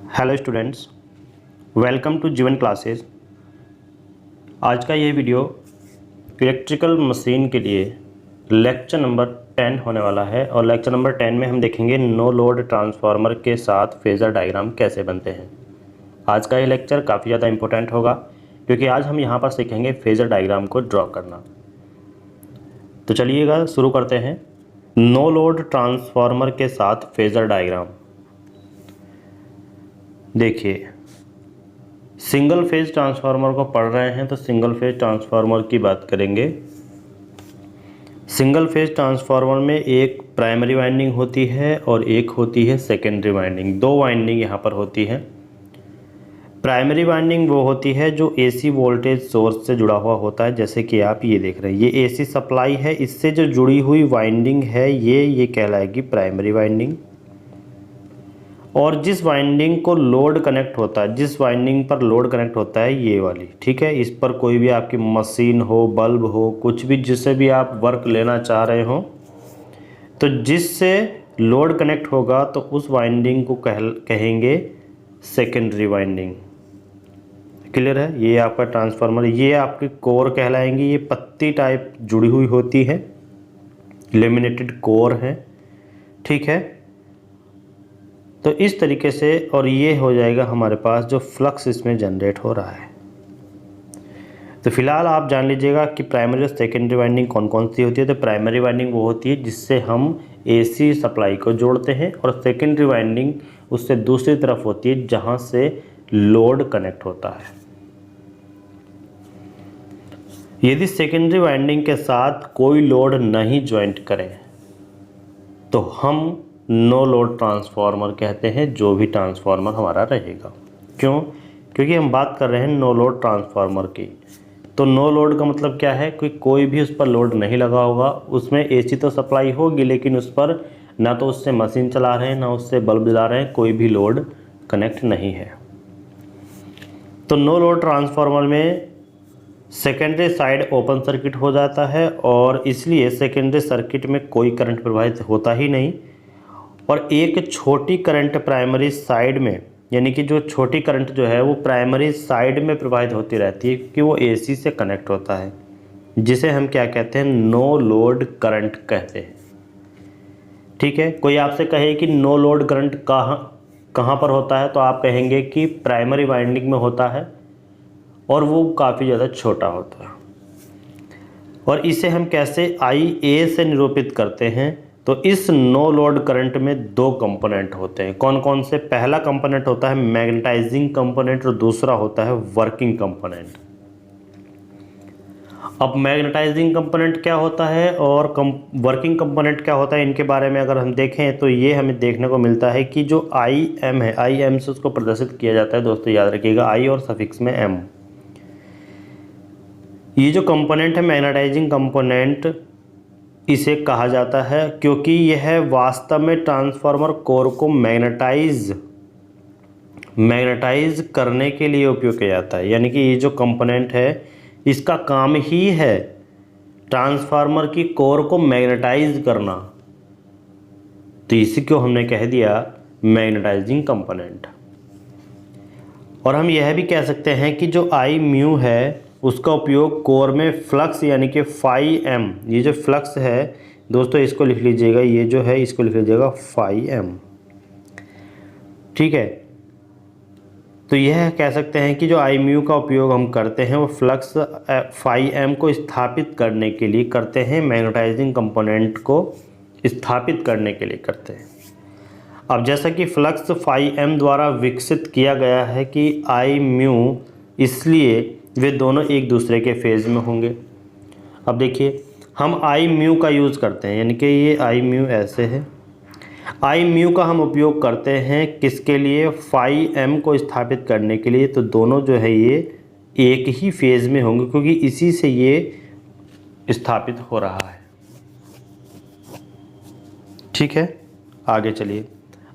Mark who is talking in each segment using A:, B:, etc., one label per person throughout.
A: Hello students, welcome to जीवन classes. आज का ये वीडियो इलेक्ट्रिकल मशीन के लिए लेक्चर नंबर 10 होने वाला है और लेक्चर नंबर 10 में हम देखेंगे नो लोड ट्रांसफार्मर के साथ फेज़र डायग्राम कैसे बनते हैं। आज का ये लेक्चर काफ़ी ज़्यादा इंपॉर्टेंट होगा क्योंकि आज हम यहाँ पर सीखेंगे फेज़र डायग्राम को ड्रॉ करना। तो चलिएगा शुरू करते हैं। नो लोड ट्रांसफार्मर के साथ फेज़र डायग्राम। देखिए, सिंगल फेज ट्रांसफार्मर को पढ़ रहे हैं तो सिंगल फेज ट्रांसफार्मर की बात करेंगे। सिंगल फेज ट्रांसफार्मर में एक प्राइमरी वाइंडिंग होती है और एक होती है सेकेंडरी वाइंडिंग। दो वाइंडिंग यहाँ पर होती है। प्राइमरी वाइंडिंग वो होती है जो एसी वोल्टेज सोर्स से जुड़ा हुआ होता है, जैसे कि आप ये देख रहे हैं, ये एसी सप्लाई है, इससे जो जुड़ी हुई वाइंडिंग है ये कहलाएगी प्राइमरी वाइंडिंग। और जिस वाइंडिंग को लोड कनेक्ट होता है, जिस वाइंडिंग पर लोड कनेक्ट होता है ये वाली, ठीक है, इस पर कोई भी आपकी मशीन हो, बल्ब हो, कुछ भी जिससे भी आप वर्क लेना चाह रहे हो, तो जिससे लोड कनेक्ट होगा तो उस वाइंडिंग को कहेंगे सेकेंडरी वाइंडिंग। क्लियर है? ये आपका ट्रांसफार्मर, ये आपकी कोर कहलाएंगी। ये पत्ती टाइप जुड़ी हुई होती है, लेमिनेटेड कोर है, ठीक है। तो इस तरीके से, और ये हो जाएगा हमारे पास जो फ्लक्स इसमें जनरेट हो रहा है। तो फिलहाल आप जान लीजिएगा कि प्राइमरी और सेकेंडरी वाइंडिंग कौन कौन सी होती है। तो प्राइमरी वाइंडिंग वो होती है जिससे हम एसी सप्लाई को जोड़ते हैं, और सेकेंडरी वाइंडिंग उससे दूसरी तरफ होती है जहां से लोड कनेक्ट होता है। यदि सेकेंडरी वाइंडिंग के साथ कोई लोड नहीं ज्वाइंट करें तो हम नो लोड ट्रांसफार्मर कहते हैं, जो भी ट्रांसफार्मर हमारा रहेगा। क्यों? क्योंकि हम बात कर रहे हैं नो लोड ट्रांसफार्मर की। तो नो लोड का मतलब क्या है कि कोई भी उस पर लोड नहीं लगा होगा। उसमें एसी तो सप्लाई होगी लेकिन उस पर ना तो उससे मशीन चला रहे हैं ना उससे बल्ब जला रहे हैं, कोई भी लोड कनेक्ट नहीं है। तो नो लोड ट्रांसफार्मर में सेकेंडरी साइड ओपन सर्किट हो जाता है और इसलिए सेकेंडरी सर्किट में कोई करंट प्रवाहित होता ही नहीं, और एक छोटी करंट प्राइमरी साइड में, यानी कि जो छोटी करंट जो है वो प्राइमरी साइड में प्रवाहित होती रहती है क्योंकि वो एसी से कनेक्ट होता है, जिसे हम क्या कहते हैं, नो लोड करंट कहते हैं। ठीक है, कोई आपसे कहे कि नो लोड करंट कहाँ पर होता है, तो आप कहेंगे कि प्राइमरी वाइंडिंग में होता है और वो काफ़ी ज़्यादा छोटा होता है। और इसे हम कैसे IA से निरूपित करते हैं, तो इस नो लोड करंट में दो कंपोनेंट होते हैं। कौन कौन से? पहला कंपोनेंट होता है मैग्नेटाइजिंग कंपोनेंट और दूसरा होता है वर्किंग कंपोनेंट। अब मैग्नेटाइजिंग कंपोनेंट क्या होता है और वर्किंग कंपोनेंट क्या होता है, इनके बारे में अगर हम देखें तो ये हमें देखने को मिलता है कि जो IM है, IM से उसको प्रदर्शित किया जाता है। दोस्तों याद रखिएगा, I और सफिक्स में M। ये जो कंपोनेंट है मैग्नेटाइजिंग कंपोनेंट, इसे कहा जाता है क्योंकि यह वास्तव में ट्रांसफार्मर कोर को मैग्नेटाइज करने के लिए उपयोग किया जाता है। यानी कि ये जो कंपोनेंट है इसका काम ही है ट्रांसफार्मर की कोर को मैग्नेटाइज करना, तो इसी को हमने कह दिया मैग्नेटाइजिंग कंपोनेंट। और हम यह भी कह सकते हैं कि जो I म्यू है उसका उपयोग कोर में फ्लक्स यानी कि फाई M, ये जो फ्लक्स है दोस्तों इसको लिख लीजिएगा, ये जो है इसको लिख लीजिएगा फाई M। ठीक है, तो यह कह सकते हैं कि जो I म्यू का उपयोग हम करते हैं वो फ्लक्स फाई M को स्थापित करने के लिए करते हैं, मैग्नेटाइजिंग कंपोनेंट को स्थापित करने के लिए करते हैं। अब जैसा कि फ्लक्स फाई M द्वारा विकसित किया गया है कि I म्यू, इसलिए वे दोनों एक दूसरे के फेज़ में होंगे। अब देखिए, हम I म्यू का यूज़ करते हैं, यानी कि ये I म्यू ऐसे है। I म्यू का हम उपयोग करते हैं किसके लिए? फाई M को स्थापित करने के लिए। तो दोनों जो है ये एक ही फेज़ में होंगे क्योंकि इसी से ये स्थापित हो रहा है। ठीक है, आगे चलिए।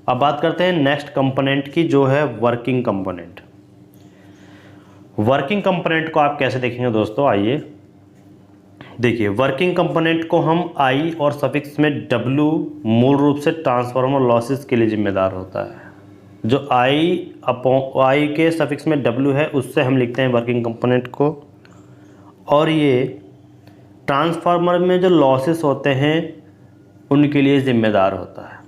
A: अब बात करते हैं नेक्स्ट कंपोनेंट की, जो है वर्किंग कंपोनेंट। वर्किंग कंपोनेंट को आप कैसे देखेंगे दोस्तों? आइए देखिए, वर्किंग कंपोनेंट को हम I और सफिक्स में W मूल रूप से ट्रांसफार्मर लॉसेस के लिए जिम्मेदार होता है। जो आई के सफिक्स में W है उससे हम लिखते हैं वर्किंग कंपोनेंट को। और ये ट्रांसफार्मर में जो लॉसेस होते हैं उनके लिए ज़िम्मेदार होता है।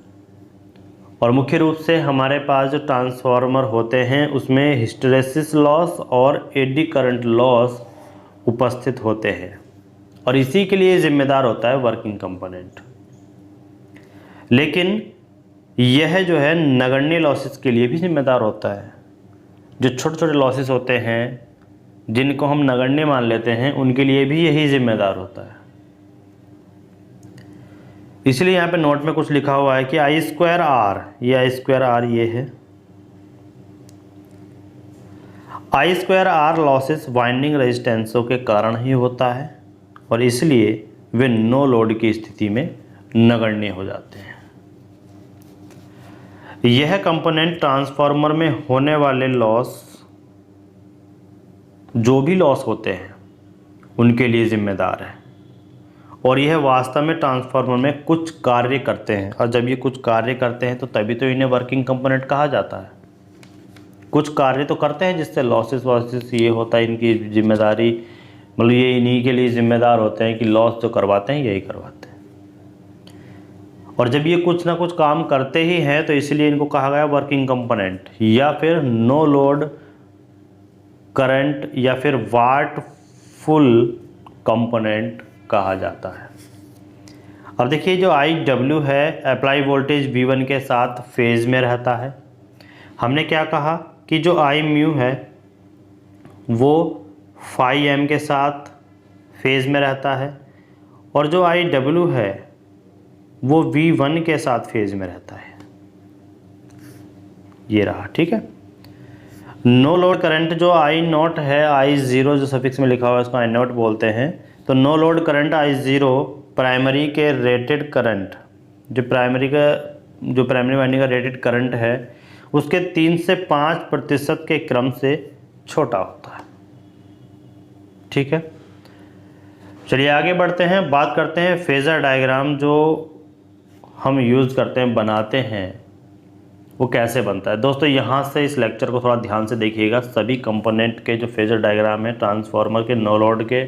A: और मुख्य रूप से हमारे पास जो ट्रांसफार्मर होते हैं उसमें हिस्टैरिसीस लॉस और एडी करंट लॉस उपस्थित होते हैं और इसी के लिए ज़िम्मेदार होता है वर्किंग कंपोनेंट। लेकिन यह जो है नगण्य लॉसेस के लिए भी जिम्मेदार होता है। जो छोटे छोटे लॉसेस होते हैं जिनको हम नगण्य मान लेते हैं उनके लिए भी यही जिम्मेदार होता है। इसलिए यहाँ पे नोट में कुछ लिखा हुआ है कि I²R, ये I²R ये है। I²R लॉसेस वाइंडिंग रेजिस्टेंसों के कारण ही होता है और इसलिए वे नो लोड की स्थिति में नगण्य हो जाते हैं। यह कंपोनेंट ट्रांसफार्मर में होने वाले लॉस, जो भी लॉस होते हैं उनके लिए जिम्मेदार है और यह वास्तव में ट्रांसफार्मर में कुछ कार्य करते हैं। और जब ये कुछ कार्य करते हैं तो तभी तो इन्हें वर्किंग कंपोनेंट कहा जाता है। कुछ कार्य तो करते हैं जिससे लॉसेस ये होता है, इनकी जिम्मेदारी मतलब ये इन्हीं के लिए जिम्मेदार होते हैं कि लॉस जो करवाते हैं यही करवाते हैं। और जब ये कुछ ना कुछ काम करते ही हैं तो इसलिए इनको कहा गया वर्किंग कंपोनेंट या फिर नो लोड करंट या फिर वाट फुल कंपोनेंट कहा जाता है। अब देखिए जो IW है अप्लाई वोल्टेज V1 के साथ फेज में रहता है। हमने क्या कहा कि जो Imu है वो phi m के साथ फेज में रहता है और जो IW है वो V1 के साथ फेज में रहता है। ये रहा, ठीक है। नो लोड करंट जो I0 है, I0 जो सफिक्स में लिखा हुआ है उसको I0 बोलते हैं। तो no load current I0 primary के रेटेड करंट, जो प्राइमरी वाइंडिंग का रेटेड करंट है उसके 3 से 5% के क्रम से छोटा होता है। ठीक है, चलिए आगे बढ़ते हैं, बात करते हैं फेज़र डायग्राम जो हम यूज़ करते हैं, बनाते हैं, वो कैसे बनता है। दोस्तों यहाँ से इस लेक्चर को थोड़ा ध्यान से देखिएगा। सभी कंपोनेंट के जो फेज़र डायग्राम है ट्रांसफार्मर के, नो लोड के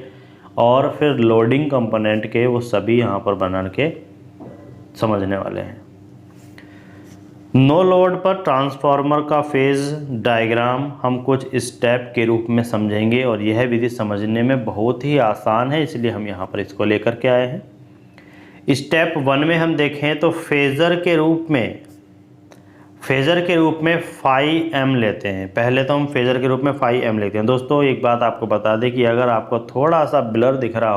A: और फिर लोडिंग कंपोनेंट के, वो सभी यहाँ पर बना के समझने वाले हैं। नो लोड पर ट्रांसफार्मर का फेज़ डायग्राम हम कुछ स्टेप के रूप में समझेंगे और यह विधि समझने में बहुत ही आसान है, इसलिए हम यहाँ पर इसको लेकर के आए हैं। स्टेप 1 में हम देखें तो फेज़र के रूप में phi m लेते हैं। पहले तो हम फेज़र के रूप में phi m लेते हैं। दोस्तों एक बात आपको बता दें कि अगर आपको थोड़ा सा ब्लर दिख रहा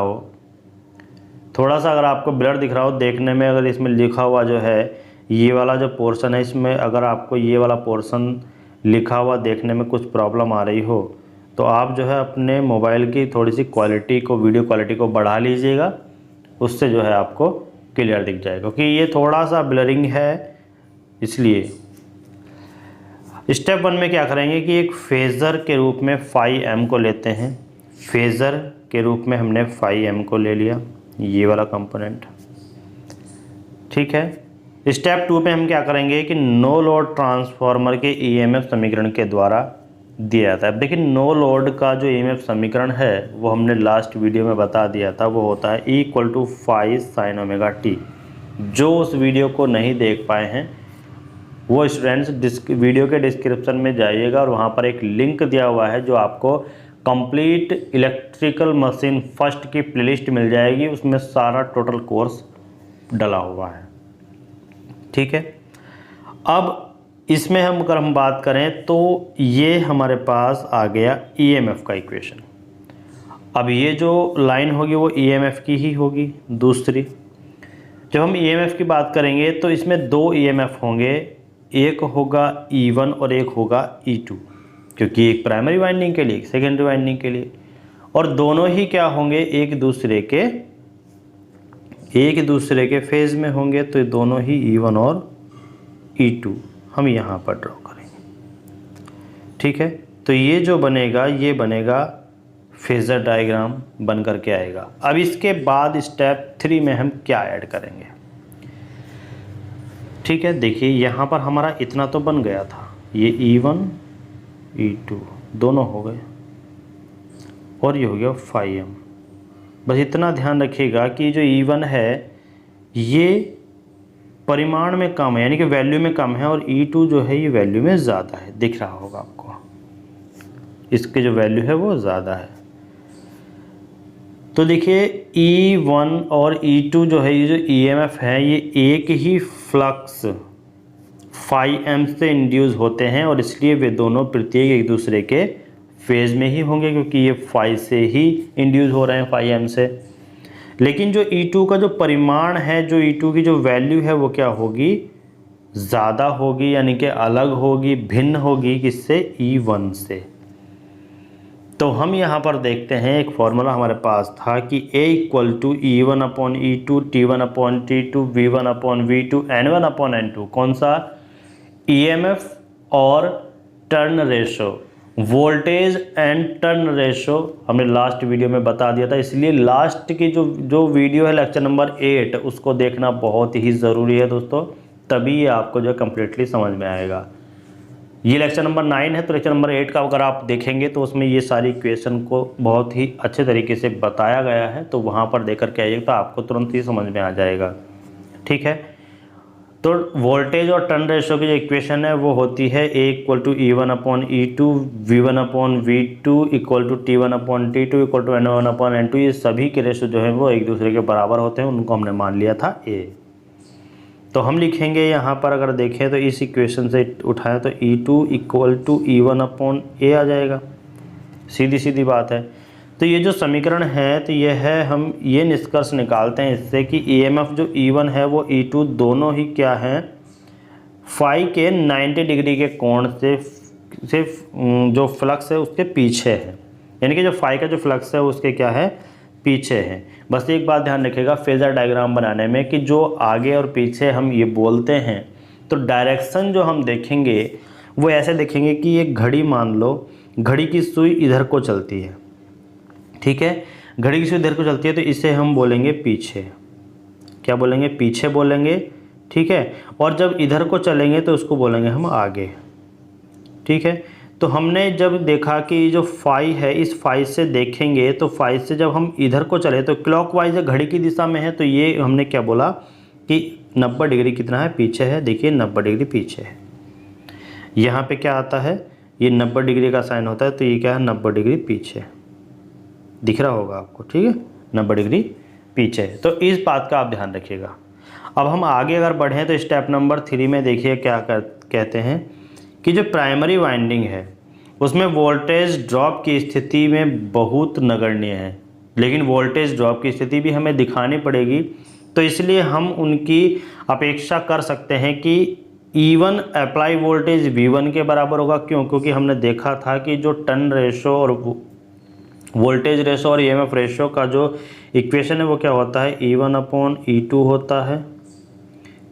A: हो, देखने में, अगर इसमें लिखा हुआ जो है ये वाला जो पोर्शन है, इसमें अगर आपको ये वाला पोर्शन लिखा हुआ देखने में कुछ प्रॉब्लम आ रही हो तो आप जो है अपने मोबाइल की थोड़ी सी क्वालिटी को, वीडियो क्वालिटी को बढ़ा लीजिएगा, उससे जो है आपको क्लियर दिख जाएगा, क्योंकि ये थोड़ा सा ब्लरिंग है। इसलिए स्टेप 1 में क्या करेंगे कि एक फेज़र के रूप में phi m को लेते हैं। फेज़र के रूप में हमने phi m को ले लिया, ये वाला कंपोनेंट, ठीक है। स्टेप 2 पे हम क्या करेंगे कि नो लोड ट्रांसफार्मर के EMF समीकरण के द्वारा दिया जाता है। अब देखिए नो लोड का जो EMF समीकरण है वो हमने लास्ट वीडियो में बता दिया था, वो होता है E = phi sin ωt। जो उस वीडियो को नहीं देख पाए हैं वो स्टूडेंट्स वीडियो के डिस्क्रिप्शन में जाइएगा और वहाँ पर एक लिंक दिया हुआ है जो आपको कंप्लीट इलेक्ट्रिकल मशीन फर्स्ट की प्लेलिस्ट मिल जाएगी, उसमें सारा टोटल कोर्स डला हुआ है, ठीक है। अब इसमें अगर हम बात करें तो ये हमारे पास आ गया EMF का इक्वेशन। अब ये जो लाइन होगी वो EMF की ही होगी। दूसरी, जब हम EMF की बात करेंगे तो इसमें 2 EMF होंगे, एक होगा E1 और एक होगा E2, क्योंकि एक प्राइमरी वाइंडिंग के लिए, एक सेकेंडरी वाइंडिंग के लिए, और दोनों ही क्या होंगे, एक दूसरे के फेज़ में होंगे। तो दोनों ही E1 और E2 हम यहाँ पर ड्रॉ करेंगे, ठीक है। तो ये जो बनेगा ये बनेगा फेज़र डायग्राम बन कर के आएगा। अब इसके बाद स्टेप 3 में हम क्या ऐड करेंगे, ठीक है। देखिए यहाँ पर हमारा इतना तो बन गया था, ये E1 E2 दोनों हो गए और ये हो गया phi m। बस इतना ध्यान रखिएगा कि जो E1 है ये परिमाण में कम है, यानी कि वैल्यू में कम है, और E2 जो है ये वैल्यू में ज़्यादा है। दिख रहा होगा आपको, इसके जो वैल्यू है वो ज़्यादा है। तो देखिए E1 और E2 जो है, ये जो EMF है ये एक ही फ्लक्स phi m से इंड्यूस होते हैं, और इसलिए वे दोनों प्रत्येक एक दूसरे के फेज में ही होंगे, क्योंकि ये phi से ही इंड्यूस हो रहे हैं, phi m से। लेकिन जो E2 का जो परिमाण है, जो E2 की जो वैल्यू है वो क्या होगी, ज़्यादा होगी, यानी कि अलग होगी, भिन्न होगी किससे, E1 से। तो हम यहाँ पर देखते हैं एक फॉर्मूला हमारे पास था कि A equal to E1/E2 T1/T2 V1/V2 N1/N2। कौन सा, EMF और turn ratio, voltage and turn ratio हमने लास्ट वीडियो में बता दिया था। इसलिए लास्ट की जो वीडियो है लेक्चर नंबर 8 उसको देखना बहुत ही ज़रूरी है दोस्तों, तभी ये आपको जो कम्प्लीटली समझ में आएगा। ये लेक्चर नंबर 9 है, तो लेक्चर नंबर 8 का अगर आप देखेंगे तो उसमें ये सारी इक्वेशन को बहुत ही अच्छे तरीके से बताया गया है, तो वहाँ पर देख कर के आइए तो आपको तुरंत ही समझ में आ जाएगा। ठीक है, तो वोल्टेज और टर्न रेशो की जो इक्वेशन है वो होती है A equal to E1/E2 V1/V2 equal to T1/T2 equal to N1/N2। ये सभी के रेशो जो है वो एक दूसरे के बराबर होते हैं, उनको हमने मान लिया था A। तो हम लिखेंगे यहाँ पर, अगर देखें तो इस इक्वेशन से उठाएं तो E2 इक्वल टू E1/A आ जाएगा, सीधी सीधी बात है। तो ये जो समीकरण है तो ये है, हम ये निष्कर्ष निकालते हैं इससे कि EMF जो E1 है वो E2 दोनों ही क्या हैं, phi के 90 डिग्री के कोण से सिर्फ जो फ्लक्स है उसके पीछे है, यानी कि जो phi का जो फ्लक्स है उसके क्या है, पीछे है। बस एक बात ध्यान रखिएगा फेज़र डायग्राम बनाने में कि जो आगे और पीछे हम ये बोलते हैं तो डायरेक्शन जो हम देखेंगे वो ऐसे देखेंगे कि एक घड़ी, मान लो घड़ी की सुई इधर को चलती है, ठीक है, घड़ी की सुई इधर को चलती है, तो इसे हम बोलेंगे पीछे। क्या बोलेंगे, पीछे बोलेंगे, ठीक है। और जब इधर को चलेंगे तो उसको बोलेंगे हम आगे, ठीक है। तो हमने जब देखा कि जो phi है, इस phi से देखेंगे तो phi से जब हम इधर को चले तो क्लॉकवाइज घड़ी की दिशा में है, तो ये हमने क्या बोला कि 90 डिग्री कितना है, पीछे है। देखिए 90 डिग्री पीछे है। यहाँ पे क्या आता है, ये 90 डिग्री का साइन होता है, तो ये क्या है, 90 डिग्री पीछे दिख रहा होगा आपको, ठीक है, 90 डिग्री पीछे है। तो इस बात का आप ध्यान रखिएगा। अब हम आगे अगर बढ़ें तो स्टेप नंबर 3 में देखिए क्या कहते हैं कि जो प्राइमरी वाइंडिंग है उसमें वोल्टेज ड्रॉप की स्थिति में बहुत नगण्य है, लेकिन वोल्टेज ड्रॉप की स्थिति भी हमें दिखानी पड़ेगी, तो इसलिए हम उनकी अपेक्षा कर सकते हैं कि E1 अप्लाई वोल्टेज V1 के बराबर होगा। क्यों, क्योंकि हमने देखा था कि जो टर्न रेशो और वोल्टेज रेशो और EMF रेशो का जो इक्वेशन है वो क्या होता है, E1/E2 होता है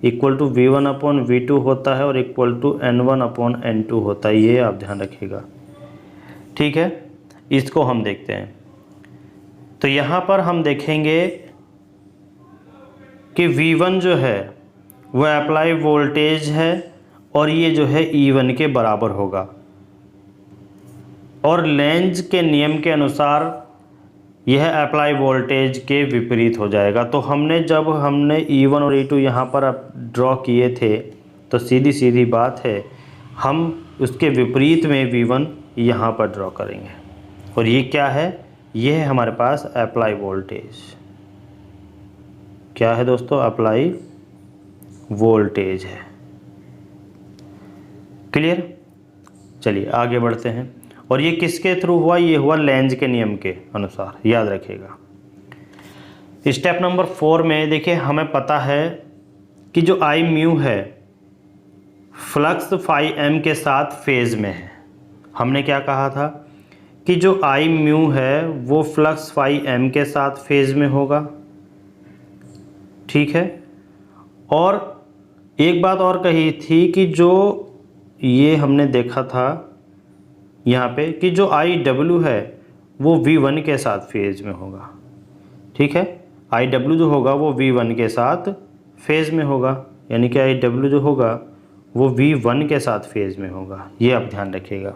A: इक्वल टू V1/V2 होता है और इक्वल टू N1/N2 होता है। ये आप ध्यान रखिएगा, ठीक है। इसको हम देखते हैं, तो यहाँ पर हम देखेंगे कि V1 जो है वह अप्लाई वोल्टेज है और ये जो है E1 के बराबर होगा, और लेंज के नियम के अनुसार यह अप्लाई वोल्टेज के विपरीत हो जाएगा। तो जब हमने E1 और E2 यहाँ पर ड्रॉ किए थे तो सीधी सीधी बात है हम उसके विपरीत में V1 यहाँ पर ड्रॉ करेंगे, और ये क्या है, ये है हमारे पास अप्लाई वोल्टेज। क्या है दोस्तों, अप्लाई वोल्टेज है। क्लियर, चलिए आगे बढ़ते हैं। और ये किसके थ्रू हुआ, ये हुआ लेंज के नियम के अनुसार, याद रखिएगा। स्टेप नंबर 4 में देखिए हमें पता है कि जो I म्यू है फ्लक्स phi m के साथ फेज में है। हमने क्या कहा था कि जो I म्यू है वो फ्लक्स phi m के साथ फेज में होगा, ठीक है। और एक बात और कही थी कि जो ये हमने देखा था यहाँ पे कि जो IW है वो V1 के साथ फेज में होगा, ठीक है। IW जो होगा वो V1 के साथ फेज में होगा, यानी कि IW जो होगा वो V1 के साथ फेज़ में होगा, ये आप ध्यान रखिएगा।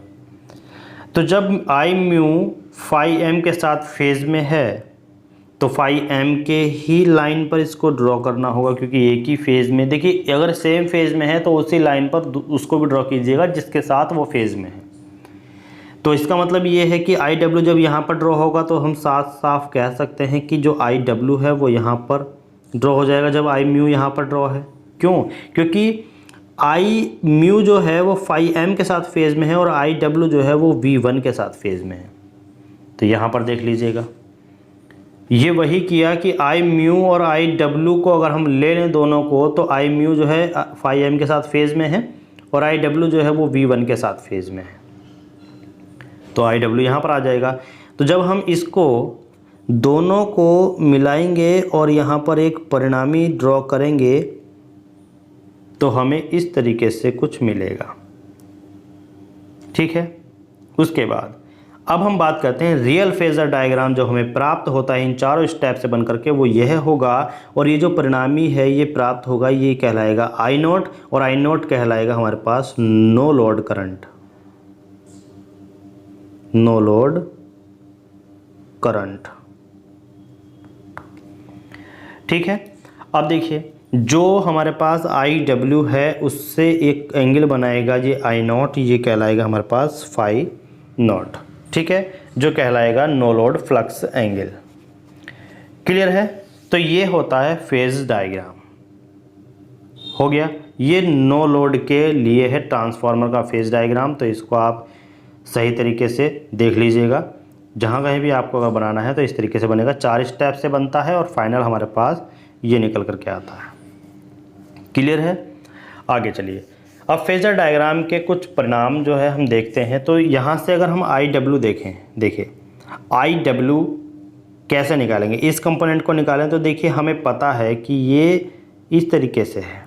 A: तो जब आई म्यू फाई एम के साथ फेज़ में है तो फाई एम के ही लाइन पर इसको ड्रॉ करना होगा, क्योंकि एक ही फेज़ में, देखिए अगर सेम फेज़ में है तो उसी लाइन पर उसको भी ड्रॉ कीजिएगा जिसके साथ वो फेज़ में है। तो इसका मतलब ये है कि आई डब्ल्यू जब यहाँ पर ड्रॉ होगा तो हम साफ साफ कह सकते हैं कि जो आई डब्ल्यू है वो यहाँ पर ड्रॉ हो जाएगा जब आई म्यू यहाँ पर ड्रॉ है। क्यों? क्योंकि आई म्यू जो है वो फाई एम के साथ फेज़ में है और आई डब्ल्यू जो है वो V1 के साथ फेज़ में है। तो यहाँ पर देख लीजिएगा, ये वही किया कि आई म्यू और आई डब्ल्यू को अगर हम ले लें दोनों को, तो आई म्यू जो है फाई एम के साथ फेज़ में है और आई डब्ल्यू जो है वो V1 के साथ फेज़ में है। तो आई डब्ल्यू यहाँ पर आ जाएगा। तो जब हम इसको दोनों को मिलाएंगे और यहाँ पर एक परिणामी ड्रॉ करेंगे तो हमें इस तरीके से कुछ मिलेगा। ठीक है, उसके बाद अब हम बात करते हैं रियल फेज़र डायग्राम जो हमें प्राप्त होता है इन चारों स्टेप से बन करके, वो यह होगा। और ये जो परिणामी है ये प्राप्त होगा, ये कहलाएगा आई नोट, और आई नोट कहलाएगा हमारे पास no load current, no load current. ठीक है, अब देखिए जो हमारे पास आई डब्ल्यू है उससे एक एंगल बनाएगा ये आई नॉट, ये कहलाएगा हमारे पास फाई नॉट। ठीक है, जो कहलाएगा no load flux angle. Clear है? तो ये होता है फेज डायग्राम। हो गया, ये नो लोड के लिए है ट्रांसफार्मर का फेज डायग्राम। तो इसको आप सही तरीके से देख लीजिएगा, जहाँ कहीं भी आपको अगर बनाना है तो इस तरीके से बनेगा। 4 स्टेप से बनता है और फाइनल हमारे पास ये निकल करके आता है। क्लियर है? आगे चलिए, अब फेजर डायग्राम के कुछ परिणाम जो है हम देखते हैं। तो यहाँ से अगर हम आई डब्ल्यू देखें, देखिए आई डब्ल्यू कैसे निकालेंगे, इस कंपोनेंट को निकालें तो देखिए हमें पता है कि ये इस तरीके से है,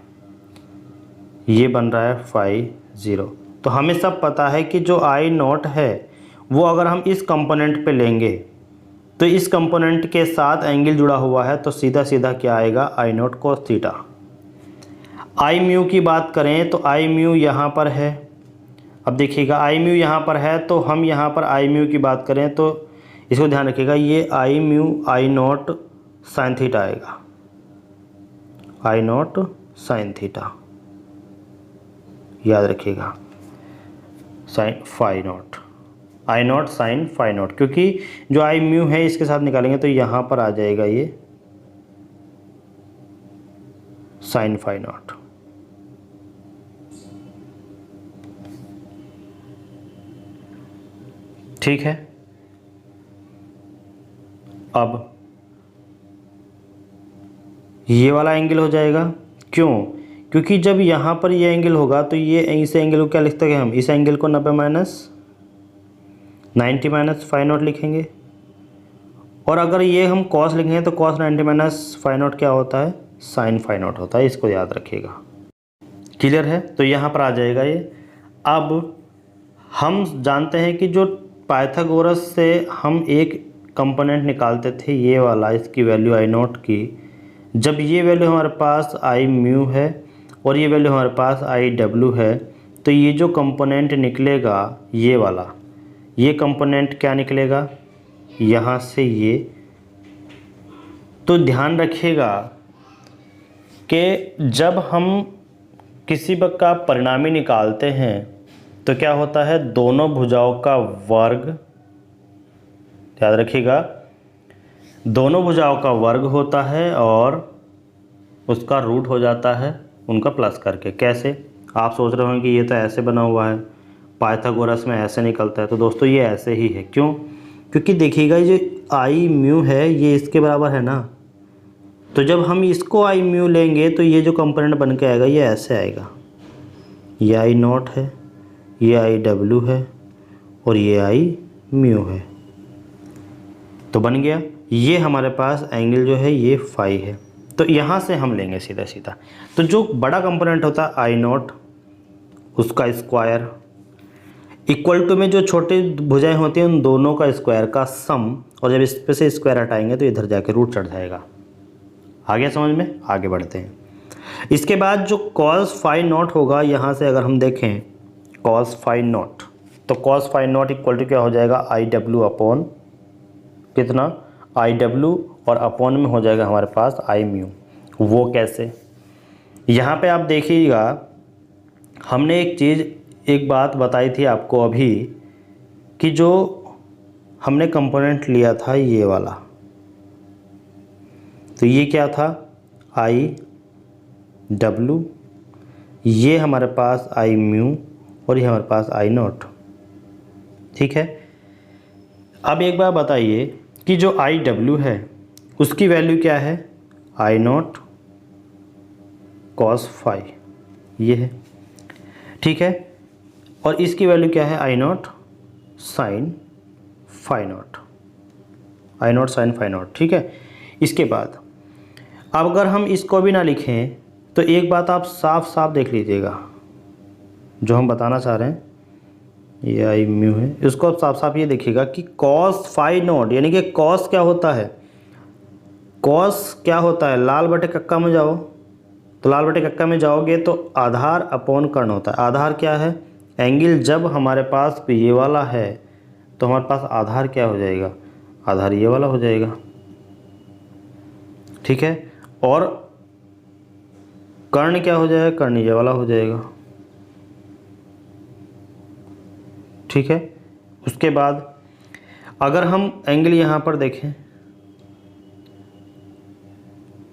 A: ये बन रहा है फाई 0। तो हमें सब पता है कि जो आई नॉट है वो अगर हम इस कंपोनेंट पे लेंगे तो इस कंपोनेंट के साथ एंगल जुड़ा हुआ है, तो सीधा सीधा क्या आएगा, I nought cos theta. I mu की बात करें तो आई म्यू यहाँ पर है। अब देखिएगा आई म्यू यहाँ पर है, तो हम यहाँ पर आई म्यू की बात करें तो इसको ध्यान रखिएगा, ये I mu I nought sine theta आएगा, आई नॉट साइन थीटा, याद रखिएगा, sine phi nought, I nought sine phi nought, क्योंकि जो आई म्यू है इसके साथ निकालेंगे तो यहाँ पर आ जाएगा ये साइन फाई नॉट। ठीक है, अब ये वाला एंगल हो जाएगा। क्यों? क्योंकि जब यहाँ पर ये एंगल होगा तो ये इस एंगल को क्या लिख सकते हैं हम, इस एंगल को 90 माइनस 90 माइनस फाई नॉट लिखेंगे। और अगर ये हम कॉस लिखेंगे तो कॉस 90 माइनस फाई नॉट क्या होता है, साइन फाई नॉट होता है, इसको याद रखिएगा। क्लियर है? तो यहाँ पर आ जाएगा ये। अब हम जानते हैं कि जो पाइथागोरस से हम एक कंपोनेंट निकालते थे ये वाला, इसकी वैल्यू आई नॉट की, जब ये वैल्यू हमारे पास आई म्यू है और ये वैल्यू हमारे पास आई डब्ल्यू है, तो ये जो कंपोनेंट निकलेगा ये वाला, ये कंपोनेंट क्या निकलेगा, यहाँ से ये। तो ध्यान रखिएगा कि जब हम किसी बक का परिणामी निकालते हैं तो क्या होता है, दोनों भुजाओं का वर्ग, याद रखिएगा, दोनों भुजाओं का वर्ग होता है और उसका रूट हो जाता है उनका प्लस करके। कैसे? आप सोच रहे होंगे कि ये तो ऐसे बना हुआ है, पाइथागोरस में ऐसे निकलता है। तो दोस्तों ये ऐसे ही है। क्यों? क्योंकि देखिएगा ये जो आई म्यू है ये इसके बराबर है ना, तो जब हम इसको आई म्यू लेंगे तो ये जो कंपोनेंट बन के आएगा ये ऐसे आएगा, ये आई नॉट है, ये आई डब्ल्यू है और ये आई म्यू है। तो बन गया ये हमारे पास एंगल जो है ये फाई है। तो यहाँ से हम लेंगे सीधा सीधा। तो जो बड़ा कंपोनेंट होता है आई नॉट, उसका स्क्वायर इक्वल टू में जो छोटी भुजाएं होती हैं उन दोनों का स्क्वायर का सम, और जब इस पे से स्क्वायर हटाएंगे तो इधर जाके रूट चढ़ जाएगा। आ गया समझ में? आगे बढ़ते हैं। इसके बाद जो कॉस फाई नॉट होगा, यहाँ से अगर हम देखें कॉस फाई नॉट, तो cos phi naught equal to क्या हो जाएगा, आई डब्ल्यू अपॉन कितना, आई डब्ल्यू, और अपॉन में हो जाएगा हमारे पास आई म्यू। वो कैसे, यहाँ पे आप देखिएगा हमने एक बात बताई थी आपको अभी कि जो हमने कंपोनेंट लिया था ये वाला, तो ये क्या था, आई डब्ल्यू, ये हमारे पास आई म्यू, और ये हमारे पास आई नॉट। ठीक है, अब एक बार बताइए कि जो आई डब्ल्यू है उसकी वैल्यू क्या है, आई नॉट कॉस फाई, ये है। ठीक है, और इसकी वैल्यू क्या है, I nought sine phi nought, I nought sine phi nought. ठीक है, इसके बाद अब अगर हम इसको भी ना लिखें तो एक बात आप साफ साफ देख लीजिएगा, जो हम बताना चाह रहे हैं ये आई म्यू है, इसको आप साफ साफ ये देखिएगा कि कॉस फाई नॉट, यानी कि कॉस क्या होता है, कॉस क्या होता है, लाल बटे कक्का में जाओ, तो लाल बटे कक्का में जाओगे तो आधार अपॉन कर्ण होता है। आधार क्या है, एंगल जब हमारे पास ये वाला है तो हमारे पास आधार क्या हो जाएगा, आधार ये वाला हो जाएगा। ठीक है, और कर्ण क्या हो जाएगा, कर्ण ये वाला हो जाएगा। ठीक है, उसके बाद अगर हम एंगल यहाँ पर देखें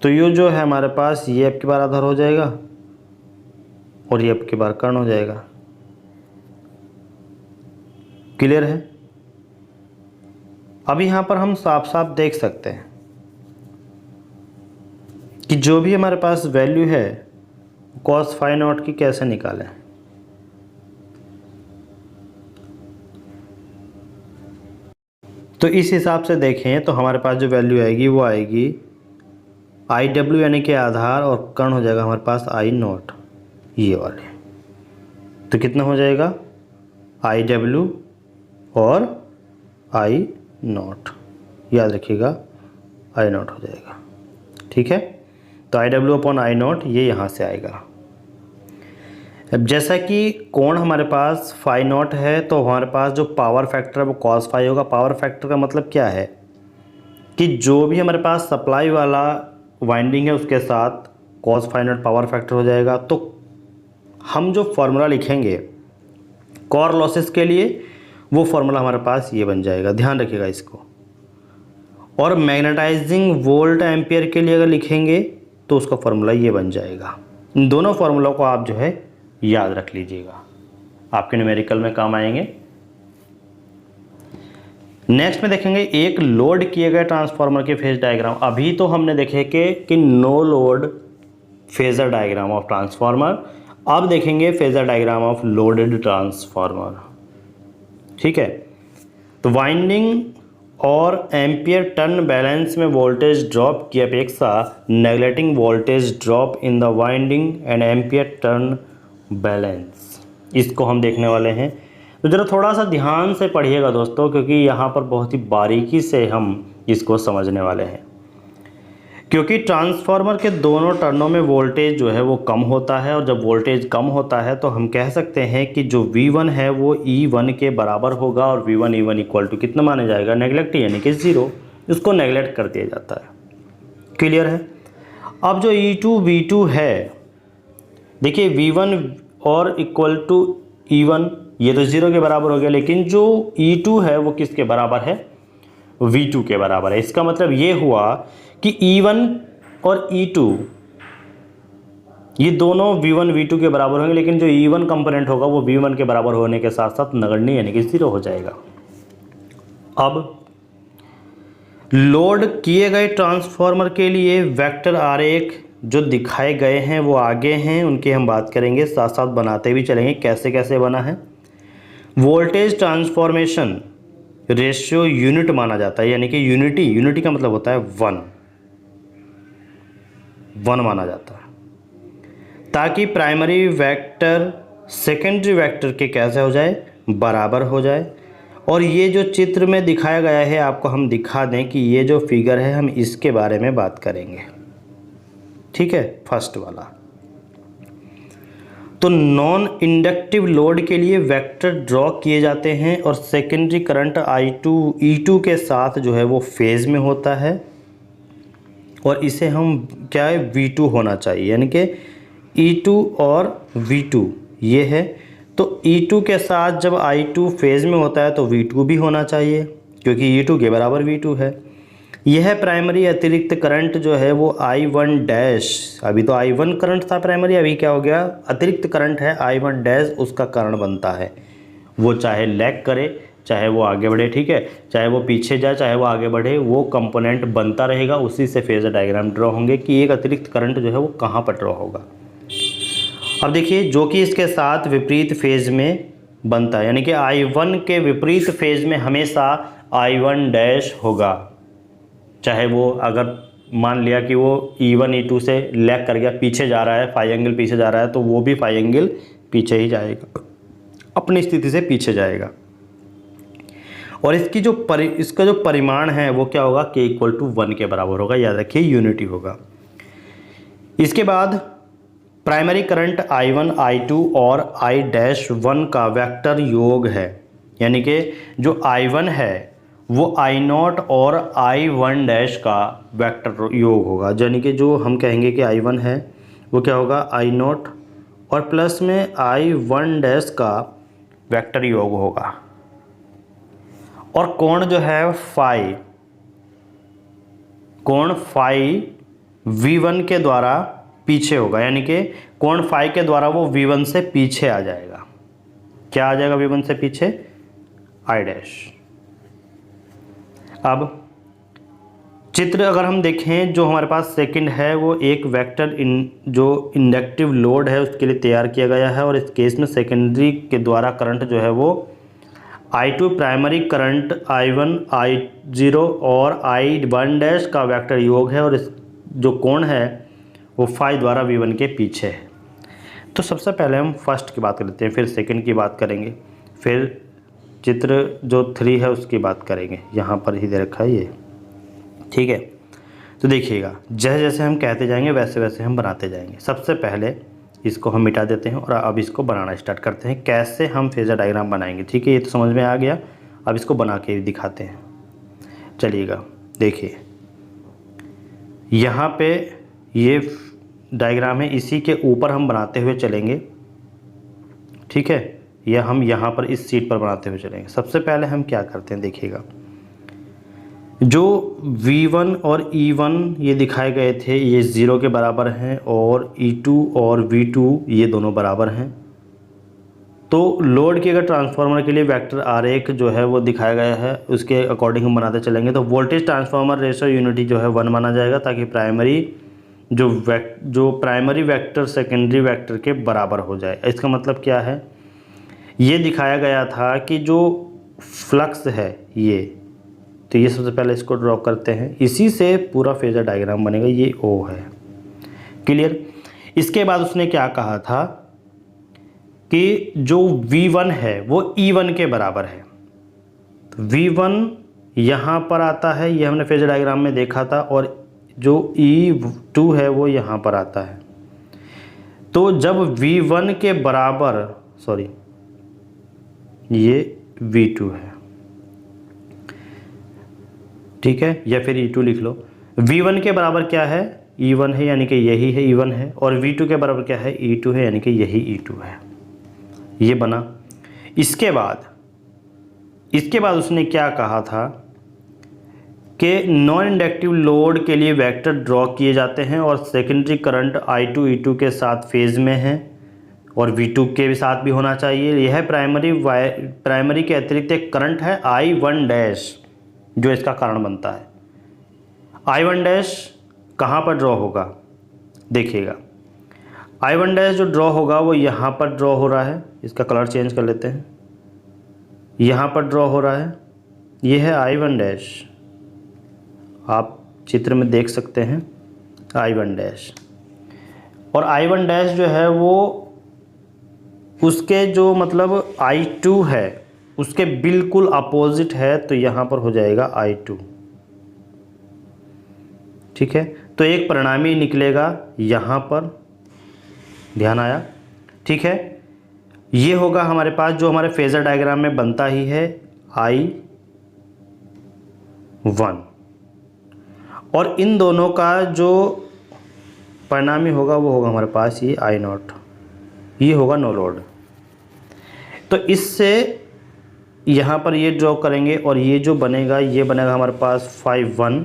A: तो ये जो है हमारे पास ये अब की बार आधार हो जाएगा और ये अब की बार कर्ण हो जाएगा। क्लियर है, अब यहाँ पर हम साफ साफ देख सकते हैं कि जो भी हमारे पास वैल्यू है कॉस फाई नॉट की कैसे निकालें। तो इस हिसाब से देखें तो हमारे पास जो वैल्यू आएगी वो आएगी आई डब्ल्यू यानी कि आधार, और कर्ण हो जाएगा हमारे पास आई नॉट, ये वाले। तो कितना हो जाएगा, आई डब्ल्यू और आई नॉट, याद रखिएगा आई नॉट हो जाएगा। ठीक है, तो I W upon I not ये यहाँ से आएगा। अब जैसा कि कोण हमारे पास फाई नॉट है तो हमारे पास जो पावर फैक्टर है वो कॉस फाई होगा। पावर फैक्टर का मतलब क्या है कि जो भी हमारे पास सप्लाई वाला वाइंडिंग है उसके साथ cos phi naught power factor हो जाएगा। तो हम जो फॉर्मूला लिखेंगे कोर लॉसेस के लिए वो फॉर्मूला हमारे पास ये बन जाएगा, ध्यान रखिएगा इसको। और मैग्नेटाइजिंग वोल्ट एम्पियर के लिए अगर लिखेंगे तो उसका फॉर्मूला ये बन जाएगा। इन दोनों फार्मूला को आप जो है याद रख लीजिएगा, आपके न्यूमेरिकल में काम आएंगे। नेक्स्ट में देखेंगे एक लोड किए गए ट्रांसफार्मर के फेज डायग्राम। अभी तो हमने देखे कि no load phasor diagram of transformer, अब देखेंगे phasor diagram of loaded transformer. ठीक है, तो वाइंडिंग और एम्पियर टर्न बैलेंस में वोल्टेज ड्रॉप की अपेक्षा neglecting voltage drop in the winding and ampere turn balance, इसको हम देखने वाले हैं। तो ज़रा थोड़ा सा ध्यान से पढ़िएगा दोस्तों, क्योंकि यहाँ पर बहुत ही बारीकी से हम इसको समझने वाले हैं। क्योंकि ट्रांसफार्मर के दोनों टर्नों में वोल्टेज जो है वो कम होता है, और जब वोल्टेज कम होता है तो हम कह सकते हैं कि जो V1 है वो E1 के बराबर होगा, और V1 E1 इक्वल टू कितना माना जाएगा, नेगलेक्ट यानी कि 0, इसको नेगलेक्ट कर दिया जाता है। क्लियर है। अब जो E2 V2 है, देखिए V1 और इक्वल टू E1 ये तो 0 के बराबर हो गया, लेकिन जो E2 है वो किसके बराबर है, V2 के बराबर है। इसका मतलब ये हुआ कि E1 और E2 ये दोनों V1 V2 के बराबर होंगे, लेकिन जो E1 कंपोनेंट होगा वो V1 के बराबर होने के साथ साथ नगण्य यानी कि 0 हो जाएगा। अब लोड किए गए ट्रांसफार्मर के लिए वेक्टर आरेख जो दिखाए गए हैं वो आगे हैं, उनकी हम बात करेंगे, साथ साथ बनाते भी चलेंगे कैसे कैसे बना है। वोल्टेज ट्रांसफॉर्मेशन रेशियो यूनिट माना जाता है, यानी कि यूनिटी का मतलब होता है 1 माना जाता है, ताकि प्राइमरी वेक्टर सेकेंडरी वेक्टर के कैसे हो जाए, बराबर हो जाए। और ये जो चित्र में दिखाया गया है आपको हम दिखा दें कि ये जो फिगर है हम इसके बारे में बात करेंगे। ठीक है, फर्स्ट वाला तो नॉन इंडक्टिव लोड के लिए वेक्टर ड्रॉ किए जाते हैं और सेकेंडरी करंट I2 E2 के साथ जो है वो फेज में होता है और इसे हम क्या है V2 होना चाहिए, यानी कि E2 और V2 ये है। तो E2 के साथ जब I2 फेज में होता है तो V2 भी होना चाहिए क्योंकि E2 के बराबर V2 है। यह प्राइमरी अतिरिक्त करंट जो है वो I1 डैश, अभी तो I1 करंट था प्राइमरी, अभी क्या हो गया अतिरिक्त करंट है I1 डैश, उसका कारण बनता है। वो चाहे लैग करे चाहे वो आगे बढ़े, ठीक है, चाहे वो पीछे जाए चाहे वो आगे बढ़े, वो कंपोनेंट बनता रहेगा, उसी से फेजर डायग्राम ड्रॉ होंगे कि एक अतिरिक्त करंट जो है वो कहाँ पर ड्रॉ होगा। अब देखिए जो कि इसके साथ विपरीत फेज में बनता है, यानी कि I1 के विपरीत फेज में हमेशा I1 डैश होगा, चाहे वो अगर मान लिया कि वो E1 E2 से लैग कर गया, पीछे जा रहा है, फाई एंगल पीछे जा रहा है, तो वो भी फाई एंगल पीछे ही जाएगा, अपनी स्थिति से पीछे जाएगा। और इसकी जो इसका जो परिमाण है वो क्या होगा, K = 1 के बराबर होगा, याद रखिए यूनिटी होगा। इसके बाद प्राइमरी करंट I1 I2 और I-1 का वेक्टर योग है, यानी कि जो I1 है वो I0 और I1 डैश का वेक्टर योग होगा, यानी कि जो हम कहेंगे कि I1 है वो क्या होगा I0 और प्लस में I1 डैश का वेक्टर योग होगा। और कोण जो है कोण फाई V1 के द्वारा पीछे होगा, यानी कि कोण फाई के द्वारा वो V1 से पीछे आ जाएगा। क्या आ जाएगा V1 से पीछे, I डैश। अब चित्र अगर हम देखें जो हमारे पास सेकंड है वो एक वेक्टर जो इंडक्टिव लोड है उसके लिए तैयार किया गया है और इस केस में सेकेंडरी के द्वारा करंट जो है वो I2 primary current I1 I0 और I1 डैश का वेक्टर योग है और इस जो कोण है वो फाई द्वारा V1 के पीछे है। तो सबसे पहले हम फर्स्ट की बात कर लेते हैं, फिर सेकंड की बात करेंगे, फिर चित्र जो 3 है उसकी बात करेंगे, यहाँ पर ही दे रखा है ये, ठीक है। तो देखिएगा जैसे जैसे हम कहते जाएंगे वैसे वैसे हम बनाते जाएंगे। सबसे पहले इसको हम मिटा देते हैं और अब इसको बनाना स्टार्ट करते हैं, कैसे हम फेजर डायग्राम बनाएंगे, ठीक है। ये तो समझ में आ गया, अब इसको बना के दिखाते हैं। चलिएगा देखिए यहाँ पे ये डायग्राम है, इसी के ऊपर हम बनाते हुए चलेंगे, ठीक है, या हम यहाँ पर इस सीट पर बनाते हुए चलेंगे। सबसे पहले हम क्या करते हैं देखिएगा, जो V1 और E1 ये दिखाए गए थे ये 0 के बराबर हैं और E2 और V2 ये दोनों बराबर हैं। तो लोड के अगर ट्रांसफार्मर के लिए वेक्टर आरेख जो है वो दिखाया गया है, उसके अकॉर्डिंग हम बनाते चलेंगे। तो वोल्टेज ट्रांसफार्मर रेशो यूनिटी जो है 1 माना जाएगा, ताकि जो प्राइमरी वेक्टर सेकेंडरी वेक्टर के बराबर हो जाए। इसका मतलब क्या है, ये दिखाया गया था कि जो फ्लक्स है ये, तो ये सबसे पहले इसको ड्रॉ करते हैं, इसी से पूरा फेजर डायग्राम बनेगा, ये O है, क्लियर। इसके बाद उसने क्या कहा था कि जो V1 है वो E1 के बराबर है। तो V1 यहाँ पर आता है, ये हमने फेजर डायग्राम में देखा था, और जो E2 है वो यहाँ पर आता है। तो जब V1 के बराबर, सॉरी ये V2 है, ठीक है, या फिर E2 लिख लो। V1 के बराबर क्या है, E1 है, यानी कि यही है E1 है, और V2 के बराबर क्या है, E2 है, यानी कि यही E2 है। ये बना। इसके बाद उसने क्या कहा था कि नॉन इंडक्टिव लोड के लिए वेक्टर ड्रॉ किए जाते हैं और सेकेंडरी करंट I2 E2 के साथ फेज में है और V2 के साथ भी होना चाहिए। यह प्राइमरी के अतिरिक्त एक करंट है I1 डैश जो इसका कारण बनता है। I1 डैश कहाँ पर ड्रॉ होगा, देखिएगा I1 डैश जो ड्रॉ होगा वो यहाँ पर ड्रॉ हो रहा है, इसका कलर चेंज कर लेते हैं, यहाँ पर ड्रॉ हो रहा है, ये है I1 डैश, आप चित्र में देख सकते हैं I1 डैश। और I1 डैश जो है वो उसके जो मतलब I2 है उसके बिल्कुल अपोजिट है, तो यहाँ पर हो जाएगा I2, ठीक है। तो एक परिणामी निकलेगा यहाँ पर, ध्यान आया। ठीक है। ये होगा हमारे पास जो हमारे फेजर डायग्राम में बनता ही है I1, और इन दोनों का जो परिणामी होगा वो होगा हमारे पास ये I0, ये होगा नो लोड। तो इससे यहाँ पर ये ड्रॉ करेंगे और ये जो बनेगा ये बनेगा हमारे पास φ1।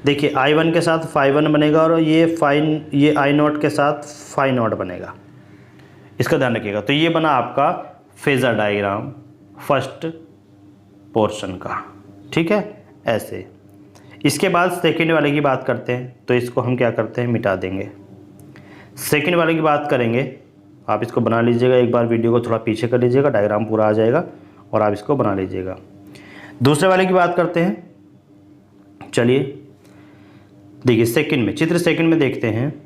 A: देखिए I1 के साथ φ1 बनेगा और ये I0 के साथ φ0 बनेगा, इसका ध्यान रखिएगा। तो ये बना आपका फेजर डायग्राम फर्स्ट पोर्शन का, ठीक है। ऐसे इसके बाद सेकंड वाले की बात करते हैं, तो इसको हम क्या करते हैं, मिटा देंगे। सेकंड वाले की बात करेंगे, आप इसको बना लीजिएगा, एक बार वीडियो को थोड़ा पीछे कर लीजिएगा, डायग्राम पूरा आ जाएगा और आप इसको बना लीजिएगा। दूसरे वाले की बात करते हैं। चलिए देखिए सेकंड में, चित्र सेकंड में देखते हैं।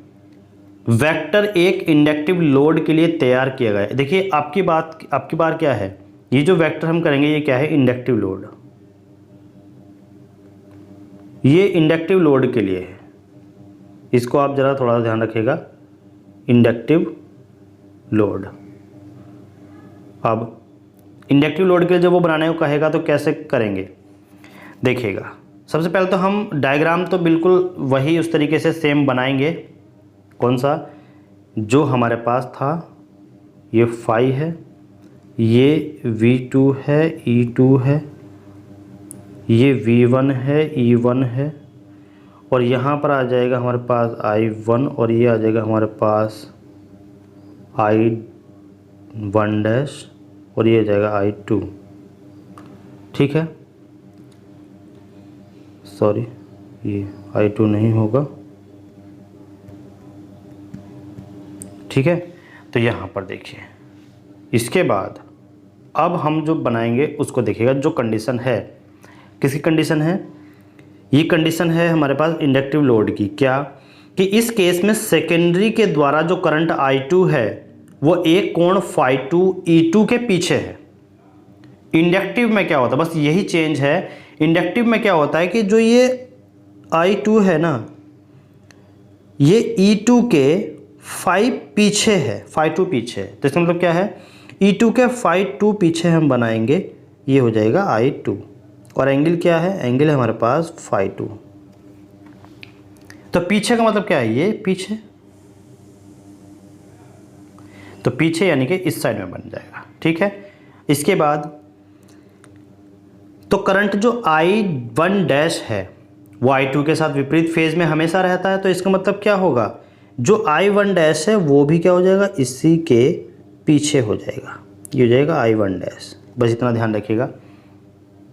A: वेक्टर एक इंडक्टिव लोड के लिए तैयार किया गया है। देखिए आपकी बार क्या है, ये जो वेक्टर हम करेंगे ये क्या है, इंडक्टिव लोड। ये इंडक्टिव लोड के लिए है, इसको आप ज़रा थोड़ा ध्यान रखिएगा, इंडक्टिव लोड। अब इंडक्टिव लोड के लिए जब वो बनाने को कहेगा तो कैसे करेंगे, देखिएगा। सबसे पहले तो हम डायग्राम तो बिल्कुल वही उस तरीके से सेम बनाएंगे। कौन सा, जो हमारे पास था, ये फाई है, ये V2 है, E2 है, ये V1 है, E1 है, और यहाँ पर आ जाएगा हमारे पास I1 और ये आ जाएगा हमारे पास I1 और ये आ जाएगा I2, ठीक है। सॉरी, ये I2 नहीं होगा, ठीक है। तो यहाँ पर देखिए, इसके बाद अब हम जो बनाएंगे उसको देखिएगा। जो कंडीशन है, किसकी कंडीशन है, ये कंडीशन है हमारे पास इंडक्टिव लोड की। क्या कि इस केस में सेकेंडरी के द्वारा जो करंट I2 है वो एक कोण φ2 E2 के पीछे है। इंडक्टिव में क्या होता है, बस यही चेंज है। इंडक्टिव में क्या होता है कि जो ये I2 है ना, ये E2 के φ पीछे है, φ2 पीछे है। तो इसका मतलब क्या है, E2 के φ2 पीछे हम बनाएंगे, ये हो जाएगा I2, और एंगल क्या है, एंगल है हमारे पास φ2। तो पीछे का मतलब क्या है, ये पीछे, तो पीछे यानी कि इस साइड में बन जाएगा, ठीक है। इसके बाद तो करंट जो I1 है वो I2 के साथ विपरीत फेज में हमेशा रहता है। तो इसका मतलब क्या होगा, जो I1 है वो भी क्या हो जाएगा, इसी के पीछे हो जाएगा, ये हो जाएगा I1। बस इतना ध्यान रखिएगा,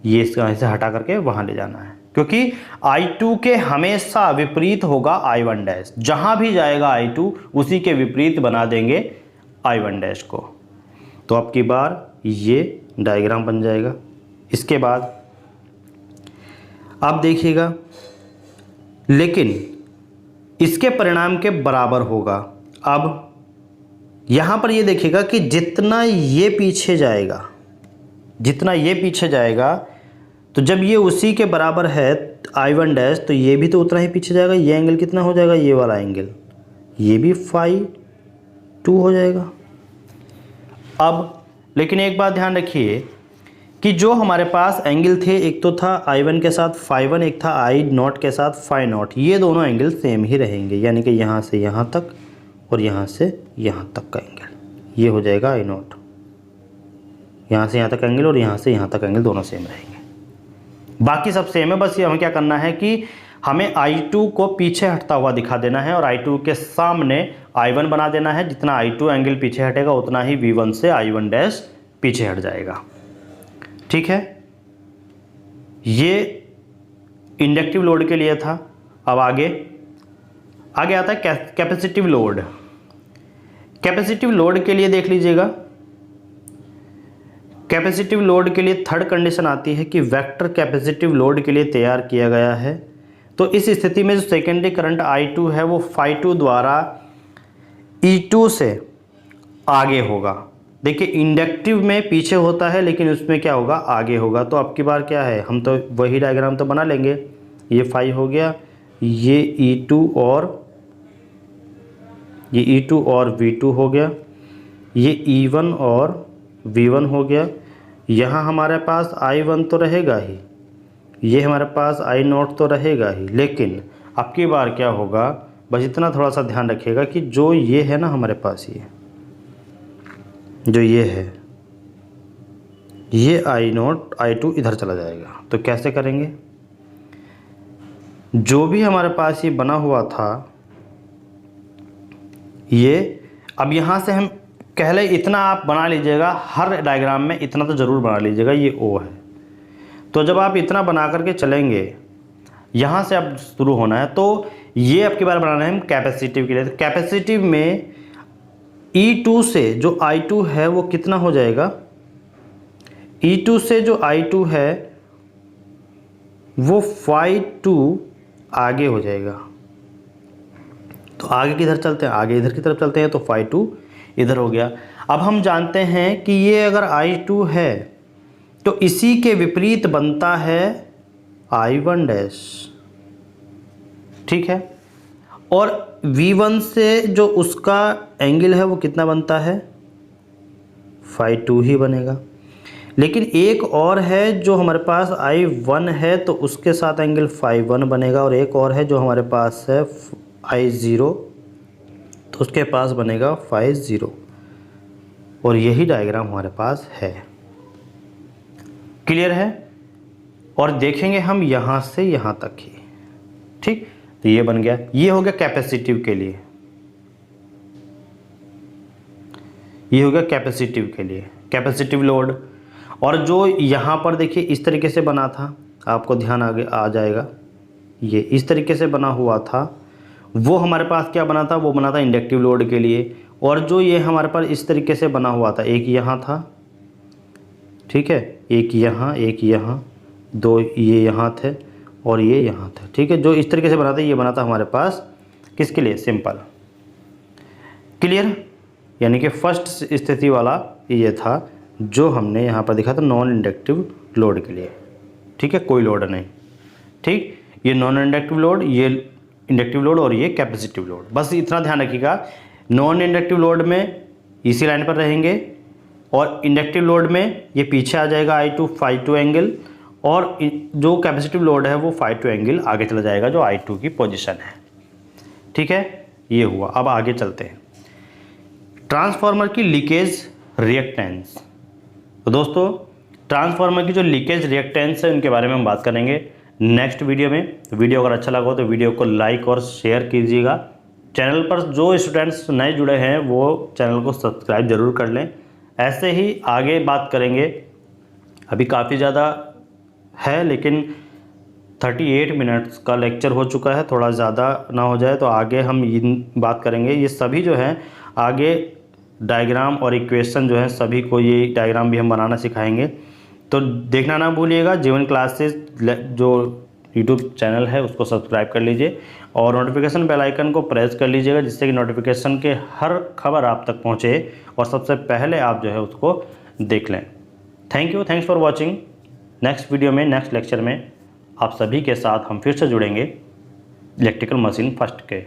A: ये इसका से हटा करके वहाँ ले जाना है, क्योंकि I2 के हमेशा विपरीत होगा I1। जहाँ भी जाएगा I2 उसी के विपरीत बना देंगे I1 को। तो अब की बार ये डायग्राम बन जाएगा। इसके बाद आप देखिएगा, लेकिन इसके परिणाम के बराबर होगा। अब यहाँ पर ये देखिएगा कि जितना ये पीछे जाएगा, जितना ये पीछे जाएगा, तो जब ये उसी के बराबर है I1, तो ये भी तो उतना ही पीछे जाएगा। ये एंगल कितना हो जाएगा, ये वाला एंगल, ये भी φ2 हो जाएगा। अब लेकिन एक बात ध्यान रखिए कि जो हमारे पास एंगल थे, एक तो था I1 के साथ φ1, एक था I0 के साथ φ0, ये दोनों एंगल सेम ही रहेंगे, यानी कि यहाँ से यहाँ तक और यहाँ से यहाँ तक का एंगल, ये हो जाएगा I0। यहाँ से यहाँ तक एंगल और यहाँ से यहाँ तक एंगल दोनों सेम रहेंगे, बाकी सब सेम है। बस ये हमें क्या करना है कि हमें I2 को पीछे हटता हुआ दिखा देना है और I2 के सामने I1 बना देना है। जितना I2 एंगल पीछे हटेगा उतना ही V1 से I1 पीछे हट जाएगा, ठीक है। ये इंडक्टिव लोड के लिए था। अब आगे आता है कैपेसिटिव लोड। कैपेसिटिव लोड के लिए देख लीजिएगा, कैपेसिटिव लोड के लिए थर्ड कंडीशन आती है कि वेक्टर कैपेसिटिव लोड के लिए तैयार किया गया है। तो इस स्थिति में जो सेकेंडरी करंट I2 है वो φ2 द्वारा E2 से आगे होगा। देखिए इंडक्टिव में पीछे होता है, लेकिन उसमें क्या होगा, आगे होगा। तो अब की बार क्या है, हम तो वही डायग्राम तो बना लेंगे। ये φ हो गया, ये E2 और V2 हो गया। ये E1 और V1 हो गया। यहाँ हमारे पास I1 तो रहेगा ही, ये हमारे पास I0 तो रहेगा ही, लेकिन अब की बार क्या होगा, बस इतना थोड़ा सा ध्यान रखिएगा कि जो ये है ना हमारे पास, जो ये है, ये I0 I2 इधर चला जाएगा। तो कैसे करेंगे, जो भी हमारे पास ये बना हुआ था ये, अब यहाँ से हम कह ले इतना आप बना लीजिएगा, हर डायग्राम में इतना तो ज़रूर बना लीजिएगा, ये O है। तो जब आप इतना बना करके चलेंगे, यहाँ से अब शुरू होना है, तो ये अब की बार बनाना है हम कैपेसिटिव के लिए। तो कैपेसिटिव में E2 से जो I2 है वो कितना हो जाएगा, E2 से जो I2 है वो phi2 आगे हो जाएगा। तो आगे किधर चलते हैं, आगे इधर की तरफ चलते हैं, तो phi2 इधर हो गया। अब हम जानते हैं कि ये अगर I2 है तो इसी के विपरीत बनता है I1 डैश, ठीक है। और V1 से जो उसका एंगल है वो कितना बनता है, phi2 ही बनेगा। लेकिन एक और है जो हमारे पास I1 है तो उसके साथ एंगल phi1 बनेगा, और एक और है जो हमारे पास है I0 तो उसके पास बनेगा phi0, और यही डायग्राम हमारे पास है। क्लियर है। और देखेंगे हम यहाँ से यहाँ तक ही, ठीक। तो ये बन गया, ये हो गया कैपेसिटिव के लिए, ये हो गया कैपेसिटिव के लिए, कैपेसिटिव लोड। और जो यहाँ पर देखिए इस तरीके से बना था, आपको ध्यान आगे आ जाएगा, ये इस तरीके से बना हुआ था, वो हमारे पास क्या बना था, वो बना था इंडक्टिव लोड के लिए। और जो ये हमारे पास इस तरीके से बना हुआ था, एक यहाँ था, ठीक है, एक यहाँ, दो ये यहाँ थे और ये यहाँ थे, ठीक है। जो इस तरीके से बना था ये बना था हमारे पास किसके लिए, सिंपल। क्लियर। यानी कि फर्स्ट स्थिति वाला ये था जो हमने यहाँ पर देखा था नॉन इंडक्टिव लोड के लिए, ठीक है, कोई लोड नहीं, ठीक। ये नॉन इंडक्टिव लोड, ये इंडक्टिव लोड और ये कैपेसिटिव लोड। बस इतना ध्यान रखिएगा, नॉन इंडक्टिव लोड में इसी लाइन पर रहेंगे और इंडक्टिव लोड में ये पीछे आ जाएगा I2 phi2 एंगल, और जो कैपेसिटिव लोड है वो phi2 एंगल आगे चला जाएगा जो I2 की पोजीशन है, ठीक है। ये हुआ। अब आगे चलते हैं, ट्रांसफार्मर की लीकेज रिएक्टेंस। तो दोस्तों ट्रांसफार्मर की जो लीकेज रिएक्टेंस है उनके बारे में हम बात करेंगे नेक्स्ट वीडियो में। वीडियो अगर अच्छा लगा हो तो वीडियो को लाइक और शेयर कीजिएगा। चैनल पर जो स्टूडेंट्स नए जुड़े हैं वो चैनल को सब्सक्राइब ज़रूर कर लें। ऐसे ही आगे बात करेंगे, अभी काफ़ी ज़्यादा है लेकिन 38 मिनट्स का लेक्चर हो चुका है, थोड़ा ज़्यादा ना हो जाए तो आगे हम बात करेंगे। ये सभी जो है आगे डायग्राम और इक्वेशन जो है सभी को, ये डायग्राम भी हम बनाना सिखाएंगे, तो देखना ना भूलिएगा। जीवन क्लासेस जो यूट्यूब चैनल है उसको सब्सक्राइब कर लीजिए और नोटिफिकेशन बेल आइकन को प्रेस कर लीजिएगा, जिससे कि नोटिफिकेशन के हर खबर आप तक पहुंचे और सबसे पहले आप जो है उसको देख लें। Thank you, thanks for watching. Next video में, नेक्स्ट लेक्चर में आप सभी के साथ हम फिर से जुड़ेंगे इलेक्ट्रिकल मशीन फर्स्ट के।